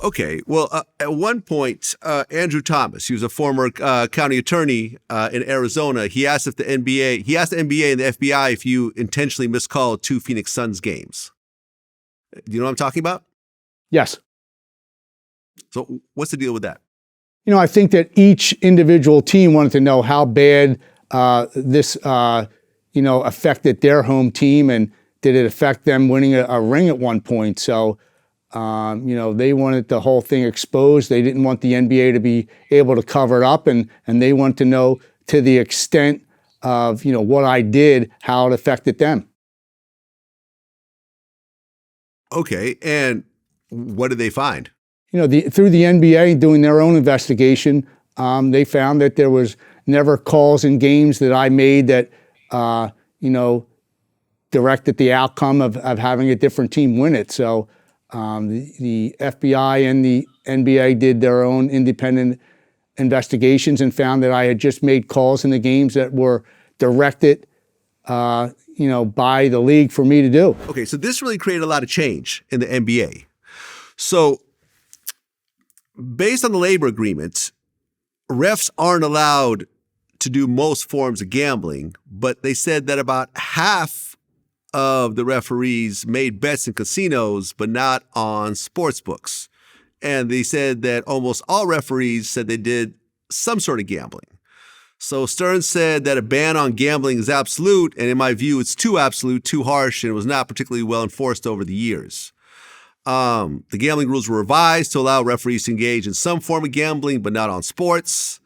Okay. Well, at one point, Andrew Thomas, he was a former county attorney in Arizona. He asked the NBA and the FBI if you intentionally miscalled 2 Phoenix Suns games. Do you know what I'm talking about? Yes. So what's the deal with that? I think that each individual team wanted to know how bad this, affected their home team, and did it affect them winning a ring at one point. So, they wanted the whole thing exposed. They didn't want the NBA to be able to cover it up, and they want to know to the extent of, what I did, how it affected them. Okay. And what did they find? Through the NBA doing their own investigation, they found that there was never calls in games that I made that, directed the outcome of having a different team win it. So the FBI and the NBA did their own independent investigations and found that I had just made calls in the games that were directed, by the league for me to do. Okay, so this really created a lot of change in the NBA. So based on the labor agreement, refs aren't allowed to do most forms of gambling, but they said that about half of the referees made bets in casinos, but not on sports books. And they said that almost all referees said they did some sort of gambling. So Stern said that a ban on gambling is absolute, and in my view, it's too absolute, too harsh, and it was not particularly well enforced over the years. The gambling rules were revised to allow referees to engage in some form of gambling, but not on sports.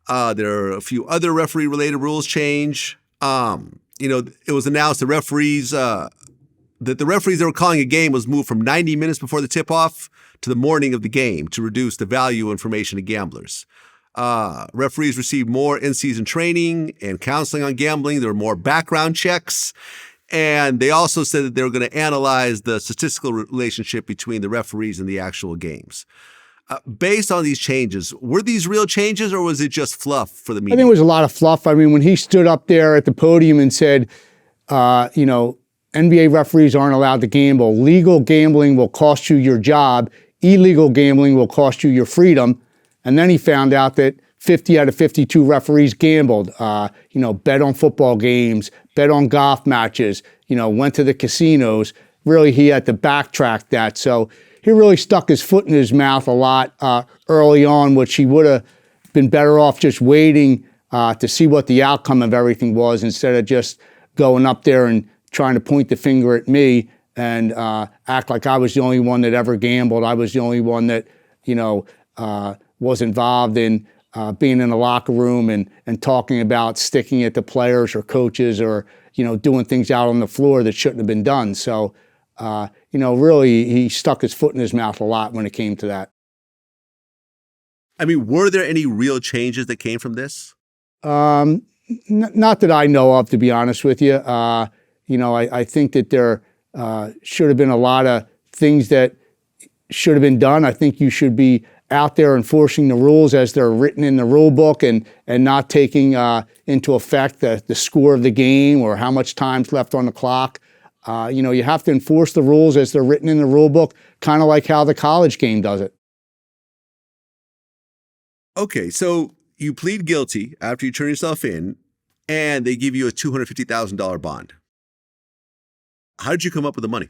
There are a few other referee-related rules change. It was announced that the referees that were calling a game was moved from 90 minutes before the tip-off to the morning of the game to reduce the value of information to gamblers. Referees received more in-season training and counseling on gambling. There were more background checks. And they also said that they were going to analyze the statistical relationship between the referees and the actual games. Based on these changes, were these real changes or was it just fluff for the media? I think it was a lot of fluff. I mean, when he stood up there at the podium and said, NBA referees aren't allowed to gamble. Legal gambling will cost you your job. Illegal gambling will cost you your freedom. And then he found out that 50 out of 52 referees gambled, bet on football games, bet on golf matches, went to the casinos. Really, he had to backtrack that. So he really stuck his foot in his mouth a lot early on, which he would have been better off just waiting to see what the outcome of everything was instead of just going up there and trying to point the finger at me and act like I was the only one that ever gambled. I was the only one that, was involved in being in the locker room and talking about sticking at the players or coaches or, doing things out on the floor that shouldn't have been done. So, really he stuck his foot in his mouth a lot when it came to that. I mean, were there any real changes that came from this? Not that I know of, to be honest with you. I think that there should have been a lot of things that should have been done. I think you should be out there enforcing the rules as they're written in the rule book and not taking into effect the score of the game or how much time's left on the clock. You have to enforce the rules as they're written in the rule book, kind of like how the college game does it. Okay, so you plead guilty after you turn yourself in, and they give you a $250,000 bond. How did you come up with the money?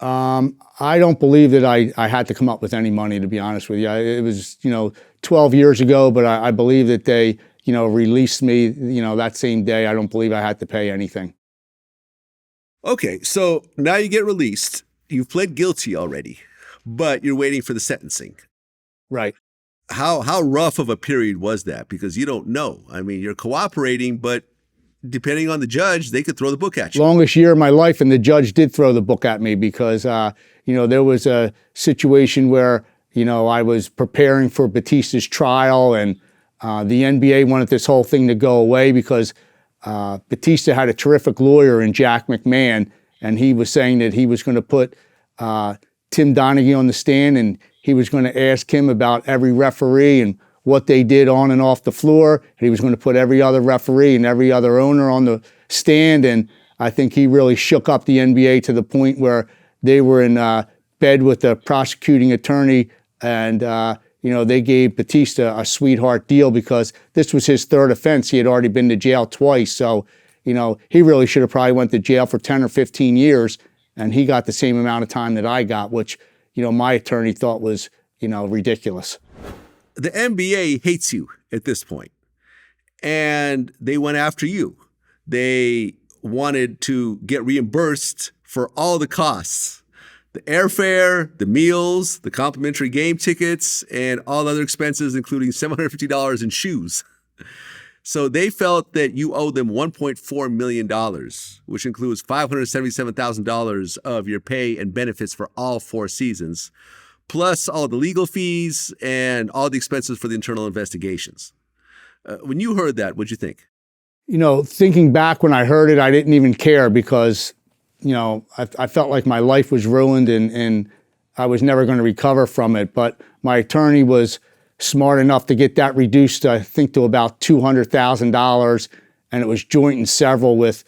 I don't believe that I had to come up with any money, to be honest with you. It was, 12 years ago, but I believe that they, released me, that same day. I don't believe I had to pay anything. Okay, so now you get released. You've pled guilty already, but you're waiting for the sentencing. Right. How rough of a period was that? Because you don't know. I mean, you're cooperating, but depending on the judge, they could throw the book at you. Longest year of my life, and the judge did throw the book at me because, there was a situation where, I was preparing for Batista's trial, and the NBA wanted this whole thing to go away because Batista had a terrific lawyer in Jack McMahon, and he was saying that he was going to put Tim Donaghy on the stand, and he was going to ask him about every referee and what they did on and off the floor. He was going to put every other referee and every other owner on the stand. And I think he really shook up the NBA to the point where they were in bed with the prosecuting attorney, and they gave Batista a sweetheart deal because this was his third offense. He had already been to jail twice, so he really should have probably went to jail for 10 or 15 years, and he got the same amount of time that I got, which my attorney thought was ridiculous. The NBA hates you at this point, and they went after you. They wanted to get reimbursed for all the costs, the airfare, the meals, the complimentary game tickets, and all other expenses, including $750 in shoes. So they felt that you owed them $1.4 million, which includes $577,000 of your pay and benefits for all 4 seasons, plus all the legal fees and all the expenses for the internal investigations. When you heard that, what'd you think? Thinking back when I heard it, I didn't even care because, I felt like my life was ruined and I was never going to recover from it. But my attorney was smart enough to get that reduced, I think, to about $200,000, and it was joint and several with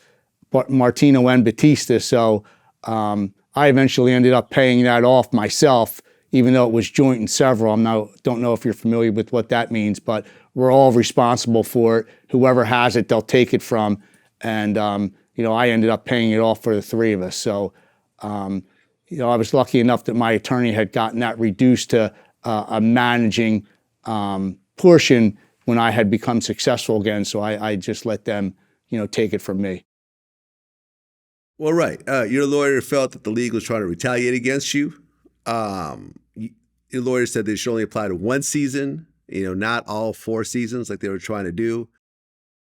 Martino and Batista. So I eventually ended up paying that off myself, even though it was joint and several. Don't know if you're familiar with what that means, but we're all responsible for it. Whoever has it, they'll take it from. And, I ended up paying it off for the 3 of us. So, I was lucky enough that my attorney had gotten that reduced to a managing portion when I had become successful again. So I just let them, take it from me. Well, right. Your lawyer felt that the league was trying to retaliate against you. Your lawyer said they should only apply to 1 season, not all 4 seasons like they were trying to do.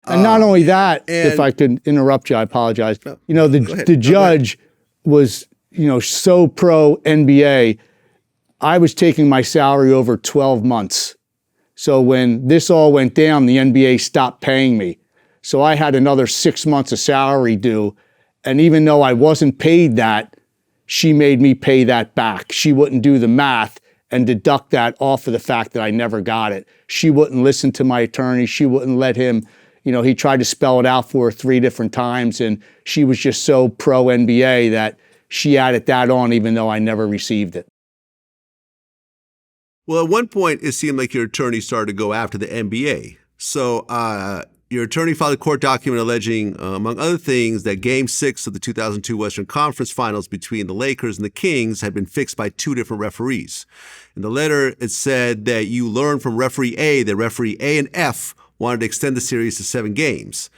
And not only that, if I could interrupt you, I apologize. The judge was, so pro NBA. I was taking my salary over 12 months. So when this all went down, the NBA stopped paying me. So I had another 6 months of salary due. And even though I wasn't paid that, she made me pay that back. She wouldn't do the math and deduct that off of the fact that I never got it. She wouldn't listen to my attorney. She wouldn't let him, he tried to spell it out for her 3 different times. And she was just so pro NBA that she added that on even though I never received it. Well, at one point, it seemed like your attorney started to go after the NBA. So your attorney filed a court document alleging, among other things, that Game 6 of the 2002 Western Conference Finals between the Lakers and the Kings had been fixed by 2 different referees. In the letter, it said that you learned from referee A that referee A and F wanted to extend the series to 7 games.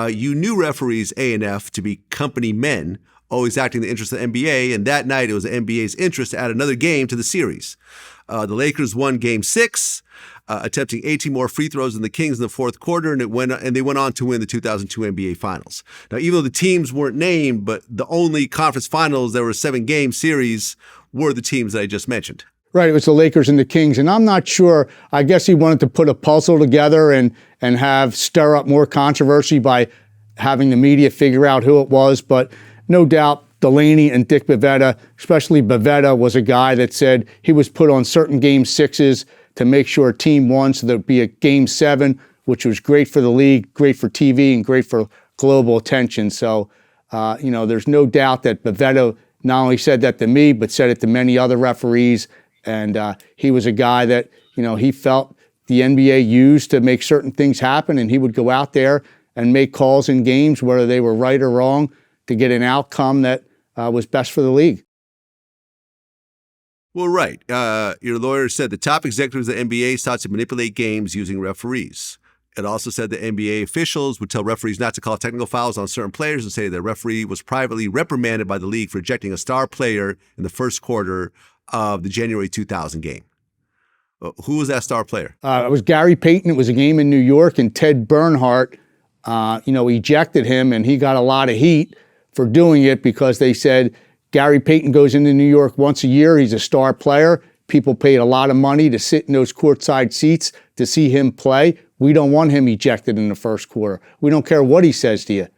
You knew referees A and F to be company men, always acting in the interest of the NBA, and that night it was the NBA's interest to add another game to the series. The Lakers won Game 6, attempting 18 more free throws than the Kings in the 4th quarter, and they went on to win the 2002 NBA Finals. Now, even though the teams weren't named, but the only conference finals that were a 7-game series were the teams that I just mentioned. Right, it was the Lakers and the Kings, and I'm not sure. I guess he wanted to put a puzzle together and stir up more controversy by having the media figure out who it was, but no doubt Delaney and Dick Bavetta, especially Bavetta, was a guy that said he was put on certain Game 6s to make sure a team won, so there'd be a Game 7, which was great for the league, great for TV, and great for global attention. So, there's no doubt that Bavetta not only said that to me, but said it to many other referees. And he was a guy that, he felt the NBA used to make certain things happen, and he would go out there and make calls in games, whether they were right or wrong, to get an outcome that was best for the league. Well, right. Your lawyer said the top executives of the NBA sought to manipulate games using referees. It also said that NBA officials would tell referees not to call technical fouls on certain players and say the referee was privately reprimanded by the league for ejecting a star player in the 1st quarter of the January 2000 game. Who was that star player? It was Gary Payton. It was a game in New York, and Ted Bernhardt, ejected him, and he got a lot of heat for doing it because they said Gary Payton goes into New York once a year. He's a star player. People paid a lot of money to sit in those courtside seats to see him play. We don't want him ejected in the 1st quarter. We don't care what he says to you.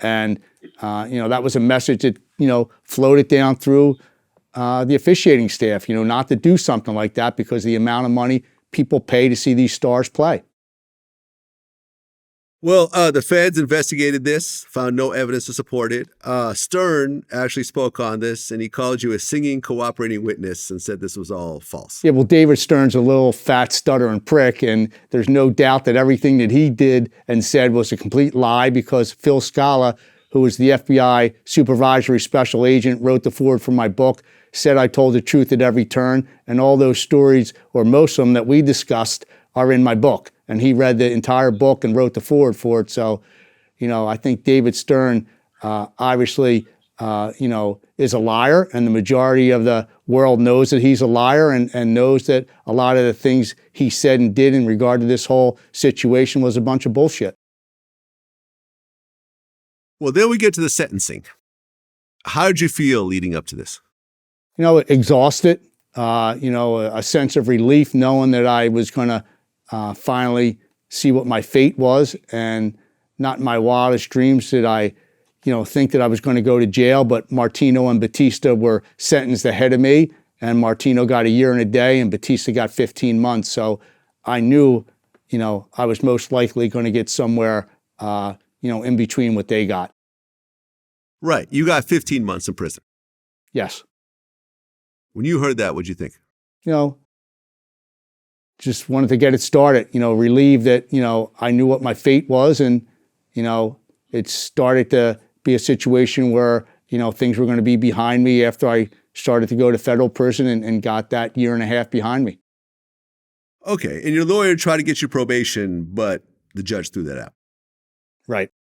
And, that was a message that, floated down through the officiating staff, not to do something like that because the amount of money people pay to see these stars play. Well, the feds investigated this, found no evidence to support it. Stern actually spoke on this, and he called you a singing, cooperating witness and said this was all false. Yeah, well, David Stern's a little fat, stuttering prick, and there's no doubt that everything that he did and said was a complete lie because Phil Scala, who was the FBI supervisory special agent, wrote the foreword for my book, said I told the truth at every turn, and all those stories, or most of them that we discussed, are in my book. And he read the entire book and wrote the foreword for it. So, I think David Stern obviously, is a liar, and the majority of the world knows that he's a liar and knows that a lot of the things he said and did in regard to this whole situation was a bunch of bullshit. Well, then we get to the sentencing. How did you feel leading up to this? Exhausted, a sense of relief knowing that I was going to finally see what my fate was, and not in my wildest dreams did I, think that I was going to go to jail, but Martino and Batista were sentenced ahead of me, and Martino got a year and a day and Batista got 15 months. So I knew, I was most likely going to get somewhere, in between what they got. Right. You got 15 months in prison. Yes. When you heard that, what'd you think? Just wanted to get it started, relieved that, I knew what my fate was, and, it started to be a situation where, things were going to be behind me after I started to go to federal prison and got that year and a half behind me. Okay. And your lawyer tried to get you probation, but the judge threw that out. Right.